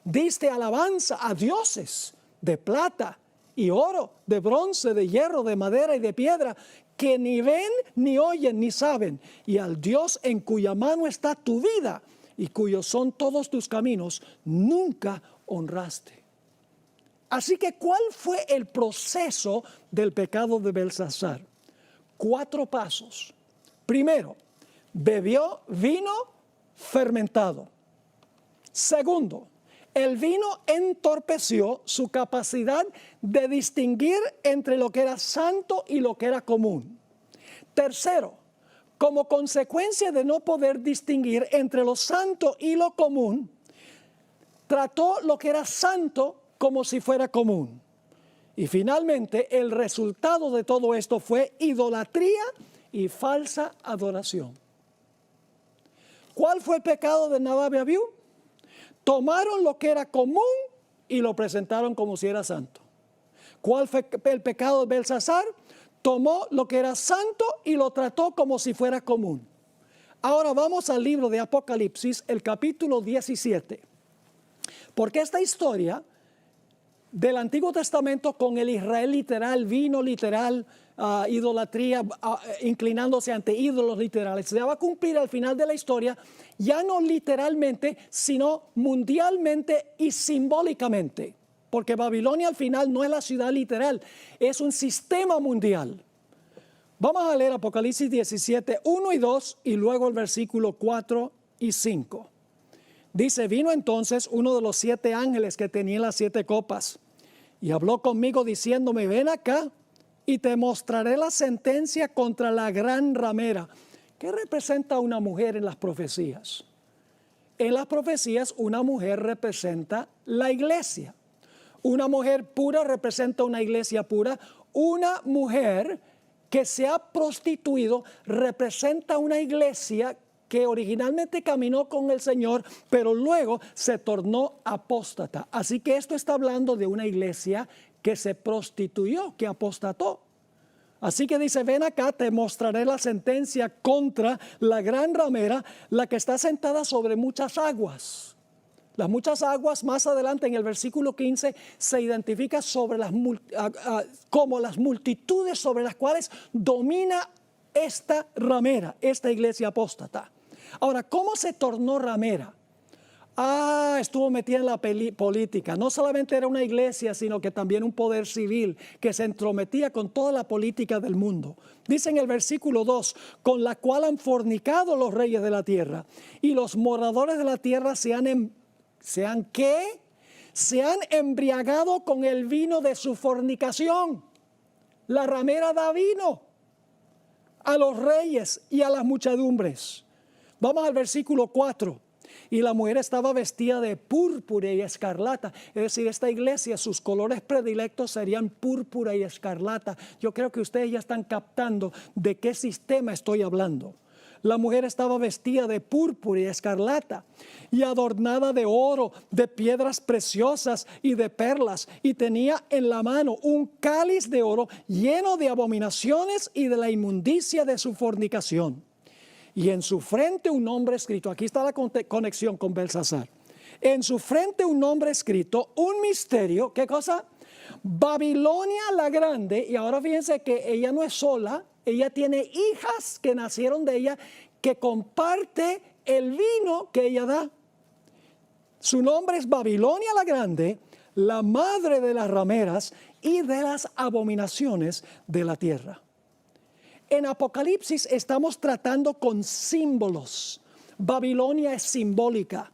diste alabanza a dioses de plata y oro, de bronce, de hierro, de madera y de piedra, que ni ven, ni oyen, ni saben, y al Dios en cuya mano está tu vida y cuyos son todos tus caminos, nunca honraste. Así que, ¿cuál fue el proceso del pecado de Belsasar? 4 pasos. Primero, bebió vino fermentado. Segundo, el vino entorpeció su capacidad de distinguir entre lo que era santo y lo que era común. Tercero, como consecuencia de no poder distinguir entre lo santo y lo común, trató lo que era santo como si fuera común. Y finalmente, el resultado de todo esto fue idolatría y falsa adoración. ¿Cuál fue el pecado de Nadab y Abiú? Tomaron lo que era común y lo presentaron como si era santo. ¿Cuál fue el pecado de Belsasar? Tomó lo que era santo y lo trató como si fuera común. Ahora vamos al libro de Apocalipsis, el capítulo 17. Porque esta historia del Antiguo Testamento con el Israel literal, vino literal, idolatría, inclinándose ante ídolos literales, se va a cumplir al final de la historia, ya no literalmente, sino mundialmente y simbólicamente. Porque Babilonia al final no es la ciudad literal, es un sistema mundial. Vamos a leer Apocalipsis 17, 1 y 2 y luego el versículo 4 y 5. Dice, vino entonces uno de los 7 ángeles que tenían las 7 copas y habló conmigo diciéndome, ven acá y te mostraré la sentencia contra la gran ramera. ¿Qué representa una mujer en las profecías? En las profecías una mujer representa la iglesia. Una mujer pura representa una iglesia pura. Una mujer que se ha prostituido representa una iglesia que originalmente caminó con el Señor, pero luego se tornó apóstata. Así que esto está hablando de una iglesia que se prostituyó, que apostató. Así que dice, ven acá, te mostraré la sentencia contra la gran ramera, la que está sentada sobre muchas aguas. Las muchas aguas, más adelante en el versículo 15, se identifica sobre como las multitudes sobre las cuales domina esta ramera, esta iglesia apóstata. Ahora, ¿cómo se tornó ramera? Estuvo metida en la política. No solamente era una iglesia, sino que también un poder civil que se entrometía con toda la política del mundo. Dice en el versículo 2, con la cual han fornicado los reyes de la tierra y los moradores de la tierra se han embriagado con el vino de su fornicación. La ramera da vino a los reyes y a las muchedumbres. Vamos al versículo 4. Y la mujer estaba vestida de púrpura y escarlata. Es decir, esta iglesia, sus colores predilectos serían púrpura y escarlata. Yo creo que ustedes ya están captando de qué sistema estoy hablando. La mujer estaba vestida de púrpura y escarlata y adornada de oro, de piedras preciosas y de perlas. Y tenía en la mano un cáliz de oro lleno de abominaciones y de la inmundicia de su fornicación. Y en su frente un nombre escrito. Aquí está la conexión con Belsasar. En su frente un nombre escrito, un misterio. ¿Qué cosa? Babilonia la Grande. Y ahora fíjense que ella no es sola. Ella tiene hijas que nacieron de ella, que comparte el vino que ella da. Su nombre es Babilonia la Grande, la madre de las rameras y de las abominaciones de la tierra. En Apocalipsis estamos tratando con símbolos. Babilonia es simbólica.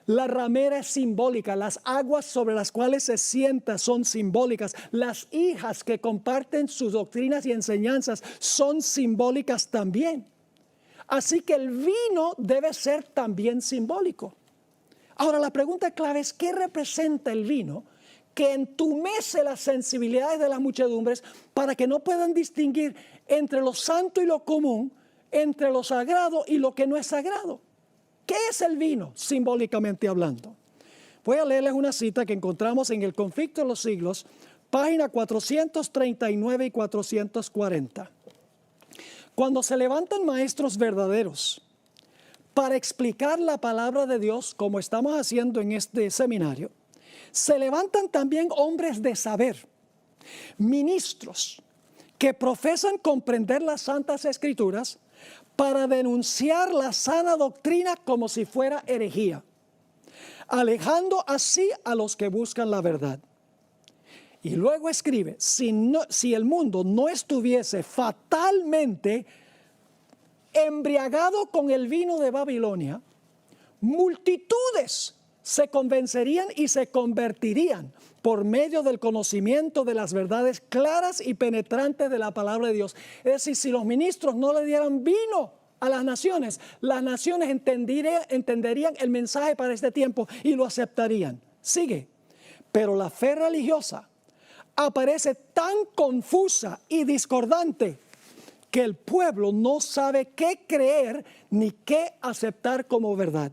La ramera es simbólica, las aguas sobre las cuales se sienta son simbólicas, las hijas que comparten sus doctrinas y enseñanzas son simbólicas también. Así que el vino debe ser también simbólico. Ahora la pregunta clave es, ¿qué representa el vino que entumece las sensibilidades de las muchedumbres para que no puedan distinguir entre lo santo y lo común, entre lo sagrado y lo que no es sagrado? ¿Qué es el vino, simbólicamente hablando? Voy a leerles una cita que encontramos en el Conflicto de los Siglos, página 439 y 440. Cuando se levantan maestros verdaderos para explicar la palabra de Dios, como estamos haciendo en este seminario, se levantan también hombres de saber, ministros, que profesan comprender las Santas Escrituras para denunciar la sana doctrina como si fuera herejía, alejando así a los que buscan la verdad. Y luego escribe, si el mundo no estuviese fatalmente embriagado con el vino de Babilonia, multitudes se convencerían y se convertirían por medio del conocimiento de las verdades claras y penetrantes de la palabra de Dios. Es decir, si los ministros no le dieran vino a las naciones entenderían el mensaje para este tiempo y lo aceptarían. Sigue. Pero la fe religiosa aparece tan confusa y discordante que el pueblo no sabe qué creer ni qué aceptar como verdad.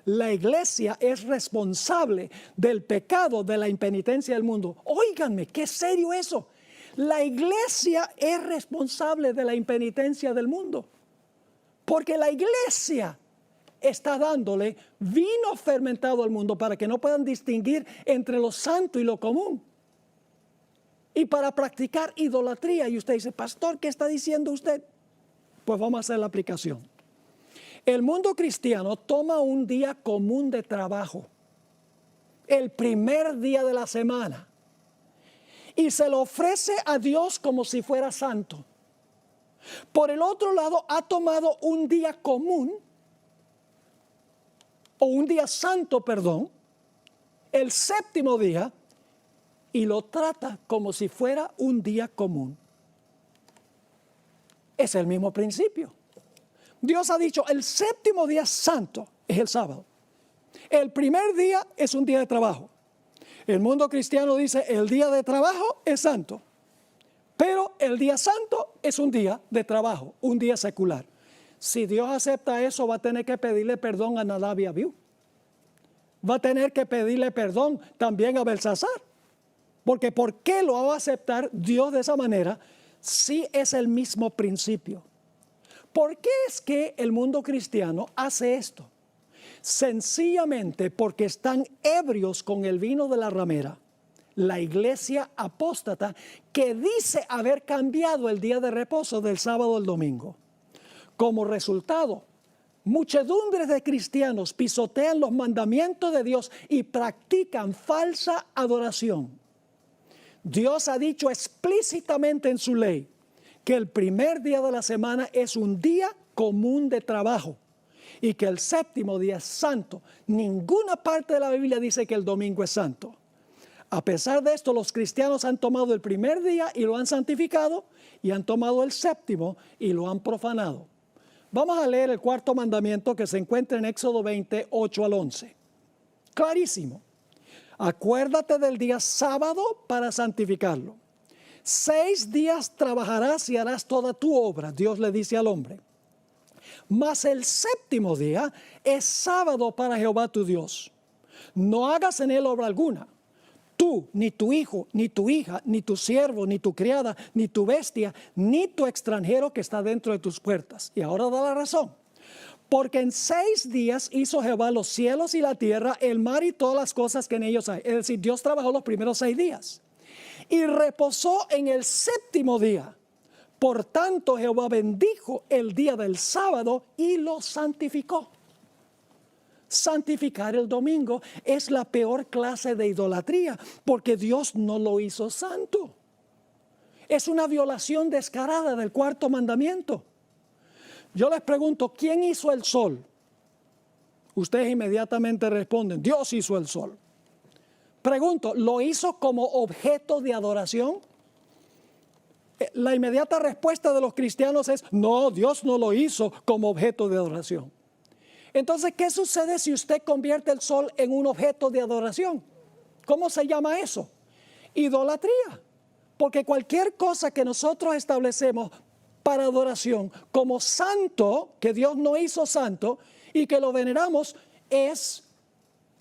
La iglesia es responsable del pecado, de la impenitencia del mundo. Óiganme, qué serio eso. La iglesia es responsable de la impenitencia del mundo. Porque la iglesia está dándole vino fermentado al mundo para que no puedan distinguir entre lo santo y lo común. Y para practicar idolatría. Y usted dice, pastor, ¿qué está diciendo usted? Pues vamos a hacer la aplicación. El mundo cristiano toma un día común de trabajo, el primer día de la semana, y se lo ofrece a Dios como si fuera santo. Por el otro lado, ha tomado un día común, o un día santo, perdón, el séptimo día, y lo trata como si fuera un día común. Es el mismo principio. Dios ha dicho, el séptimo día santo es el sábado. El primer día es un día de trabajo. El mundo cristiano dice, el día de trabajo es santo. Pero el día santo es un día de trabajo, un día secular. Si Dios acepta eso, va a tener que pedirle perdón a Nadab y Abiú. Va a tener que pedirle perdón también a Belsasar. Porque ¿por qué lo va a aceptar Dios de esa manera si es el mismo principio? ¿Por qué es que el mundo cristiano hace esto? Sencillamente porque están ebrios con el vino de la ramera. La iglesia apóstata que dice haber cambiado el día de reposo del sábado al domingo. Como resultado, muchedumbres de cristianos pisotean los mandamientos de Dios y practican falsa adoración. Dios ha dicho explícitamente en su ley que el primer día de la semana es un día común de trabajo y que el séptimo día es santo. Ninguna parte de la Biblia dice que el domingo es santo. A pesar de esto, los cristianos han tomado el primer día y lo han santificado y han tomado el séptimo y lo han profanado. Vamos a leer el cuarto mandamiento que se encuentra en Éxodo 20, 8 al 11. Clarísimo. Acuérdate del día sábado para santificarlo. 6 días trabajarás y harás toda tu obra, Dios le dice al hombre. Mas el séptimo día es sábado para Jehová tu Dios. No hagas en él obra alguna. Tú, ni tu hijo, ni tu hija, ni tu siervo, ni tu criada, ni tu bestia, ni tu extranjero que está dentro de tus puertas. Y ahora da la razón. Porque en 6 días hizo Jehová los cielos y la tierra, el mar y todas las cosas que en ellos hay. Es decir, Dios trabajó los primeros 6 días. Y reposó en el séptimo día. Por tanto, Jehová bendijo el día del sábado y lo santificó. Santificar el domingo es la peor clase de idolatría, porque Dios no lo hizo santo. Es una violación descarada del cuarto mandamiento. Yo les pregunto, ¿quién hizo el sol? Ustedes inmediatamente responden, Dios hizo el sol. Pregunto, ¿lo hizo como objeto de adoración? La inmediata respuesta de los cristianos es, no, Dios no lo hizo como objeto de adoración. Entonces, ¿qué sucede si usted convierte el sol en un objeto de adoración? ¿Cómo se llama eso? Idolatría. Porque cualquier cosa que nosotros establecemos para adoración como santo, que Dios no hizo santo y que lo veneramos, es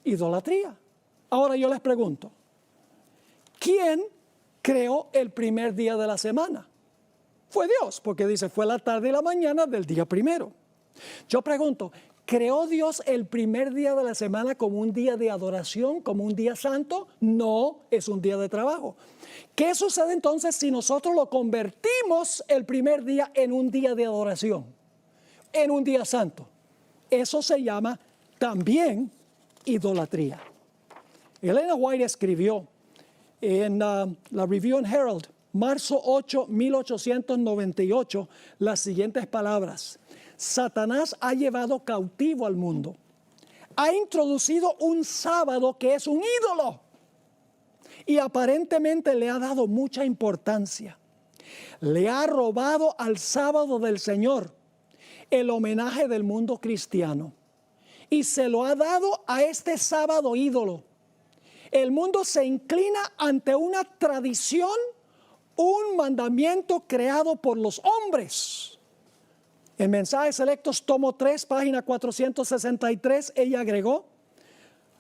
idolatría. Ahora yo les pregunto, ¿quién creó el primer día de la semana? Fue Dios, porque dice, fue la tarde y la mañana del día primero. Yo pregunto, ¿creó Dios el primer día de la semana como un día de adoración, como un día santo? No, es un día de trabajo. ¿Qué sucede entonces si nosotros lo convertimos el primer día en un día de adoración, en un día santo? Eso se llama también idolatría. Elena White escribió en la Review and Herald, marzo 8, 1898, las siguientes palabras. Satanás ha llevado cautivo al mundo. Ha introducido un sábado que es un ídolo. Y aparentemente le ha dado mucha importancia. Le ha robado al sábado del Señor el homenaje del mundo cristiano. Y se lo ha dado a este sábado ídolo. El mundo se inclina ante una tradición, un mandamiento creado por los hombres. En Mensajes Selectos, tomo 3, página 463, ella agregó,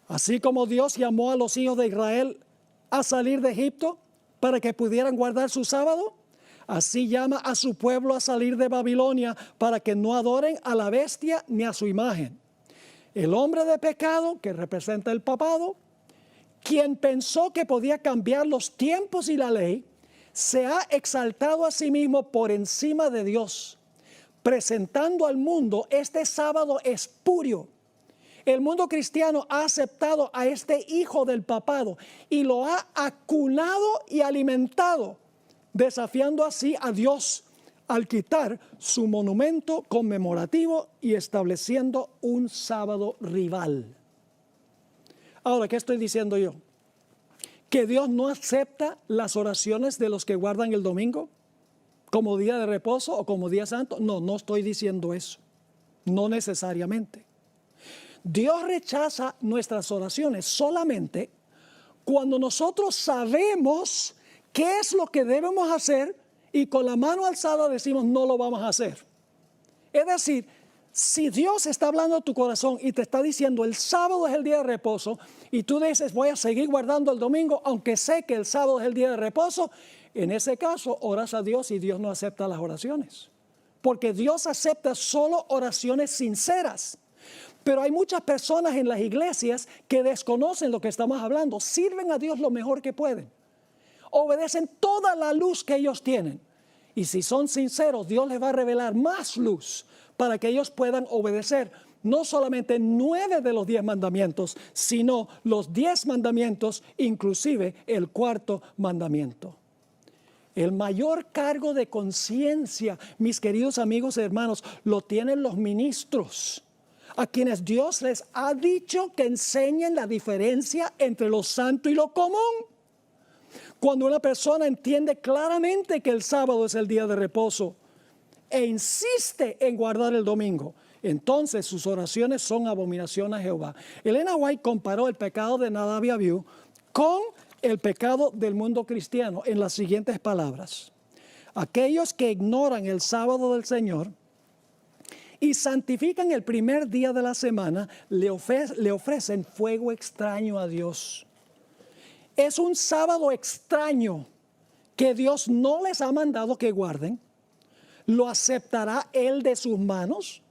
así como Dios llamó a los hijos de Israel a salir de Egipto para que pudieran guardar su sábado, así llama a su pueblo a salir de Babilonia para que no adoren a la bestia ni a su imagen. El hombre de pecado, que representa el papado, quien pensó que podía cambiar los tiempos y la ley, se ha exaltado a sí mismo por encima de Dios, presentando al mundo este sábado espurio. El mundo cristiano ha aceptado a este hijo del papado y lo ha acunado y alimentado, desafiando así a Dios al quitar su monumento conmemorativo y estableciendo un sábado rival. Ahora, ¿qué estoy diciendo yo? ¿Que Dios no acepta las oraciones de los que guardan el domingo como día de reposo o como día santo? No, no estoy diciendo eso. No necesariamente. Dios rechaza nuestras oraciones solamente cuando nosotros sabemos qué es lo que debemos hacer y con la mano alzada decimos no lo vamos a hacer. Es decir, si Dios está hablando a tu corazón y te está diciendo el sábado es el día de reposo y tú dices voy a seguir guardando el domingo aunque sé que el sábado es el día de reposo, en ese caso oras a Dios y Dios no acepta las oraciones. Porque Dios acepta solo oraciones sinceras. Pero hay muchas personas en las iglesias que desconocen lo que estamos hablando, sirven a Dios lo mejor que pueden. Obedecen toda la luz que ellos tienen. Y si son sinceros, Dios les va a revelar más luz para que ellos puedan obedecer no solamente 9 de los 10 mandamientos, sino los 10 mandamientos, inclusive el 4º mandamiento. El mayor cargo de conciencia, mis queridos amigos y hermanos, lo tienen los ministros, a quienes Dios les ha dicho que enseñen la diferencia entre lo santo y lo común. Cuando una persona entiende claramente que el sábado es el día de reposo, e insiste en guardar el domingo, entonces sus oraciones son abominación a Jehová. Elena White comparó el pecado de Nadab y Abiú con el pecado del mundo cristiano en las siguientes palabras: aquellos que ignoran el sábado del Señor y santifican el primer día de la semana, le ofrecen fuego extraño a Dios. Es un sábado extraño que Dios no les ha mandado que guarden. ¿Lo aceptará Él de sus manos?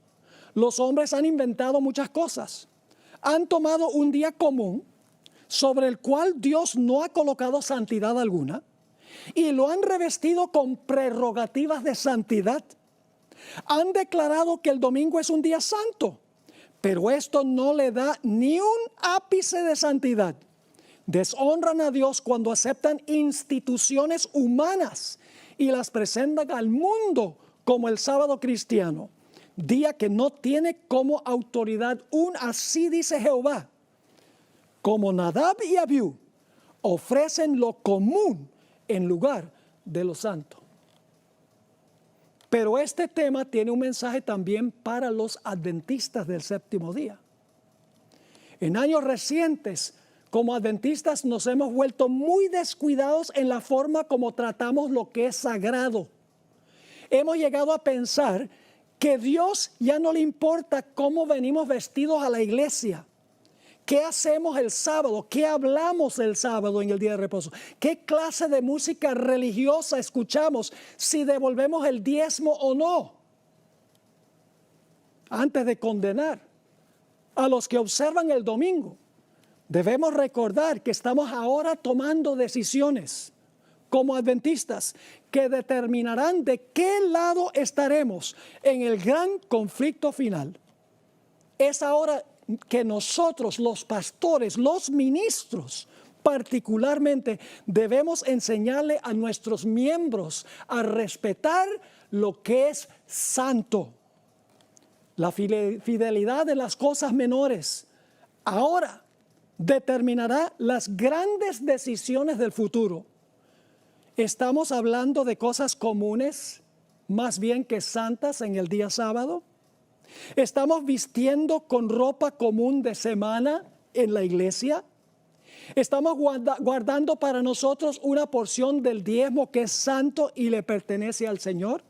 Los hombres han inventado muchas cosas. Han tomado un día común sobre el cual Dios no ha colocado santidad alguna y lo han revestido con prerrogativas de santidad. Han declarado que el domingo es un día santo, pero esto no le da ni un ápice de santidad. Deshonran a Dios cuando aceptan instituciones humanas y las presentan al mundo como el sábado cristiano, día que no tiene como autoridad un así dice Jehová. Como Nadab y Abiú ofrecen lo común en lugar de lo santo. Pero este tema tiene un mensaje también para los adventistas del séptimo día. En años recientes, como adventistas, nos hemos vuelto muy descuidados en la forma como tratamos lo que es sagrado. Hemos llegado a pensar que Dios ya no le importa cómo venimos vestidos a la iglesia. ¿Qué hacemos el sábado? ¿Qué hablamos el sábado en el día de reposo? ¿Qué clase de música religiosa escuchamos? Si devolvemos el diezmo o no. Antes de condenar a los que observan el domingo, debemos recordar que estamos ahora tomando decisiones como adventistas que determinarán de qué lado estaremos en el gran conflicto final. Es ahora que nosotros, los pastores, los ministros, particularmente, debemos enseñarle a nuestros miembros a respetar lo que es santo. La fidelidad de las cosas menores ahora determinará las grandes decisiones del futuro. ¿Estamos hablando de cosas comunes más bien que santas en el día sábado? ¿Estamos vistiendo con ropa común de semana en la iglesia? ¿Estamos guardando para nosotros una porción del diezmo que es santo y le pertenece al Señor?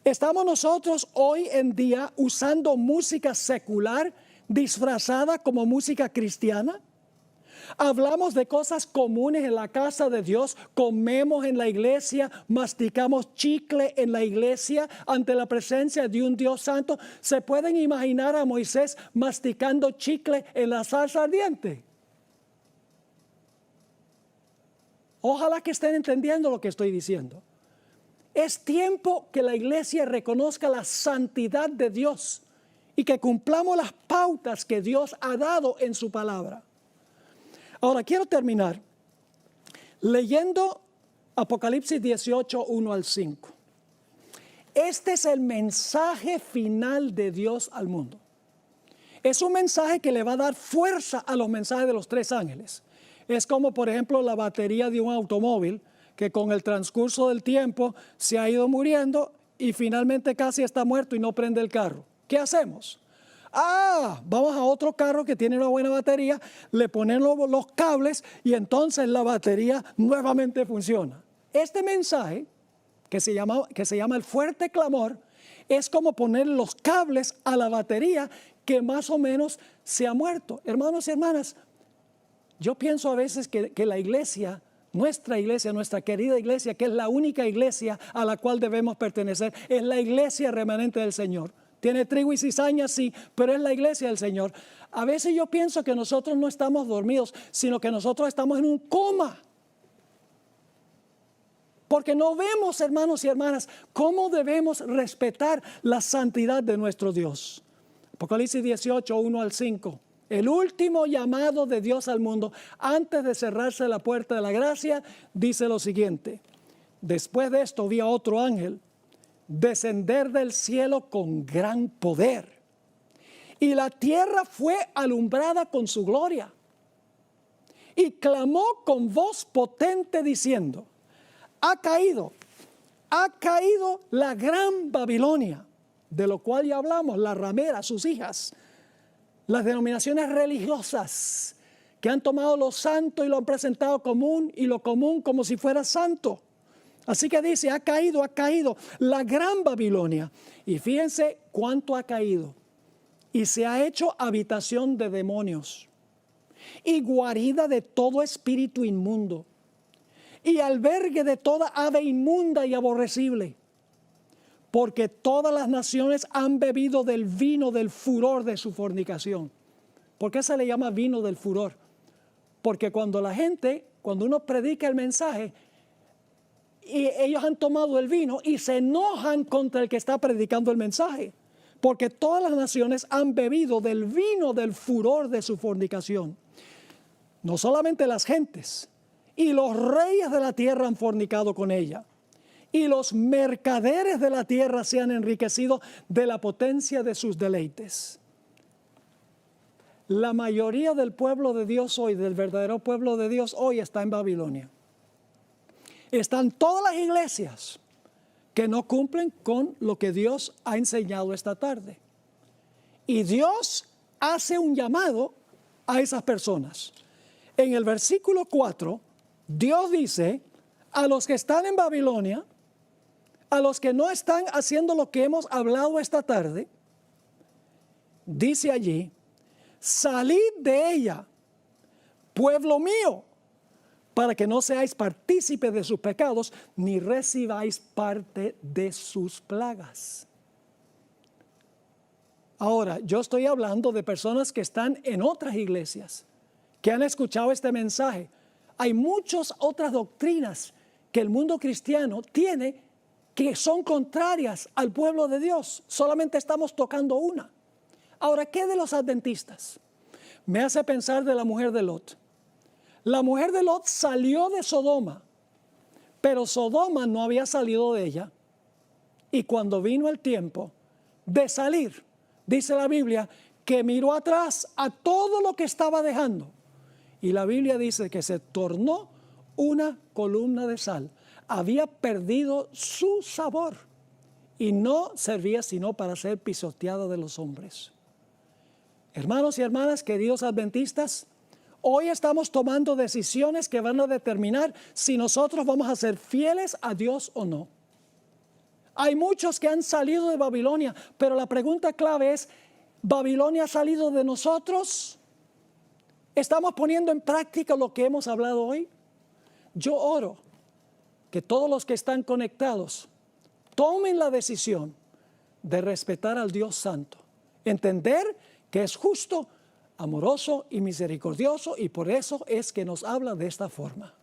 ¿Estamos nosotros hoy en día usando música secular disfrazada como música cristiana? Hablamos de cosas comunes en la casa de Dios, comemos en la iglesia, masticamos chicle en la iglesia ante la presencia de un Dios santo. ¿Se pueden imaginar a Moisés masticando chicle en la zarza ardiente? Ojalá que estén entendiendo lo que estoy diciendo. Es tiempo que la iglesia reconozca la santidad de Dios y que cumplamos las pautas que Dios ha dado en su palabra. Ahora, quiero terminar leyendo Apocalipsis 18, 1 al 5. Este es el mensaje final de Dios al mundo. Es un mensaje que le va a dar fuerza a los mensajes de los tres ángeles. Es como, por ejemplo, la batería de un automóvil que con el transcurso del tiempo se ha ido muriendo y finalmente casi está muerto y no prende el carro. ¿Qué hacemos? Vamos a otro carro que tiene una buena batería, le ponen los cables y entonces la batería nuevamente funciona. Este mensaje, que se llama el fuerte clamor, es como poner los cables a la batería que más o menos se ha muerto. Hermanos y hermanas, yo pienso a veces que la iglesia, nuestra querida iglesia, que es la única iglesia a la cual debemos pertenecer, es la iglesia remanente del Señor. Tiene trigo y cizaña, sí, pero es la iglesia del Señor. A veces yo pienso que nosotros no estamos dormidos, sino que nosotros estamos en un coma. Porque no vemos, hermanos y hermanas, cómo debemos respetar la santidad de nuestro Dios. Apocalipsis 18, 1 al 5. El último llamado de Dios al mundo, antes de cerrarse la puerta de la gracia, dice lo siguiente: después de esto vi a otro ángel descender del cielo con gran poder, y la tierra fue alumbrada con su gloria, y clamó con voz potente diciendo: ha caído ha caído la gran Babilonia, de lo cual ya hablamos, la ramera, sus hijas, las denominaciones religiosas que han tomado lo santo y lo han presentado común y lo común como si fuera santo. Así que dice, ha caído la gran Babilonia. Y fíjense cuánto ha caído. Y se ha hecho habitación de demonios y guarida de todo espíritu inmundo y albergue de toda ave inmunda y aborrecible. Porque todas las naciones han bebido del vino del furor de su fornicación. ¿Por qué se le llama vino del furor? Porque cuando uno predica el mensaje, y ellos han tomado el vino y se enojan contra el que está predicando el mensaje. Porque todas las naciones han bebido del vino del furor de su fornicación. No solamente las gentes, y los reyes de la tierra han fornicado con ella. Y los mercaderes de la tierra se han enriquecido de la potencia de sus deleites. La mayoría del pueblo de Dios hoy, del verdadero pueblo de Dios hoy, está en Babilonia. Están todas las iglesias que no cumplen con lo que Dios ha enseñado esta tarde. Y Dios hace un llamado a esas personas. En el versículo 4, Dios dice a los que están en Babilonia, a los que no están haciendo lo que hemos hablado esta tarde, dice allí, salid de ella, pueblo mío, para que no seáis partícipes de sus pecados, ni recibáis parte de sus plagas. Ahora, yo estoy hablando de personas que están en otras iglesias, que han escuchado este mensaje. Hay muchas otras doctrinas que el mundo cristiano tiene que son contrarias al pueblo de Dios. Solamente estamos tocando una. Ahora, ¿qué de los adventistas? Me hace pensar de la mujer de Lot. La mujer de Lot salió de Sodoma, pero Sodoma no había salido de ella. Y cuando vino el tiempo de salir, dice la Biblia, que miró atrás a todo lo que estaba dejando. Y la Biblia dice que se tornó una columna de sal. Había perdido su sabor y no servía sino para ser pisoteada de los hombres. Hermanos y hermanas, queridos adventistas, hoy estamos tomando decisiones que van a determinar si nosotros vamos a ser fieles a Dios o no. Hay muchos que han salido de Babilonia, pero la pregunta clave es, ¿Babilonia ha salido de nosotros? ¿Estamos poniendo en práctica lo que hemos hablado hoy? Yo oro que todos los que están conectados tomen la decisión de respetar al Dios Santo, entender que es justo, amoroso y misericordioso, y por eso es que nos habla de esta forma.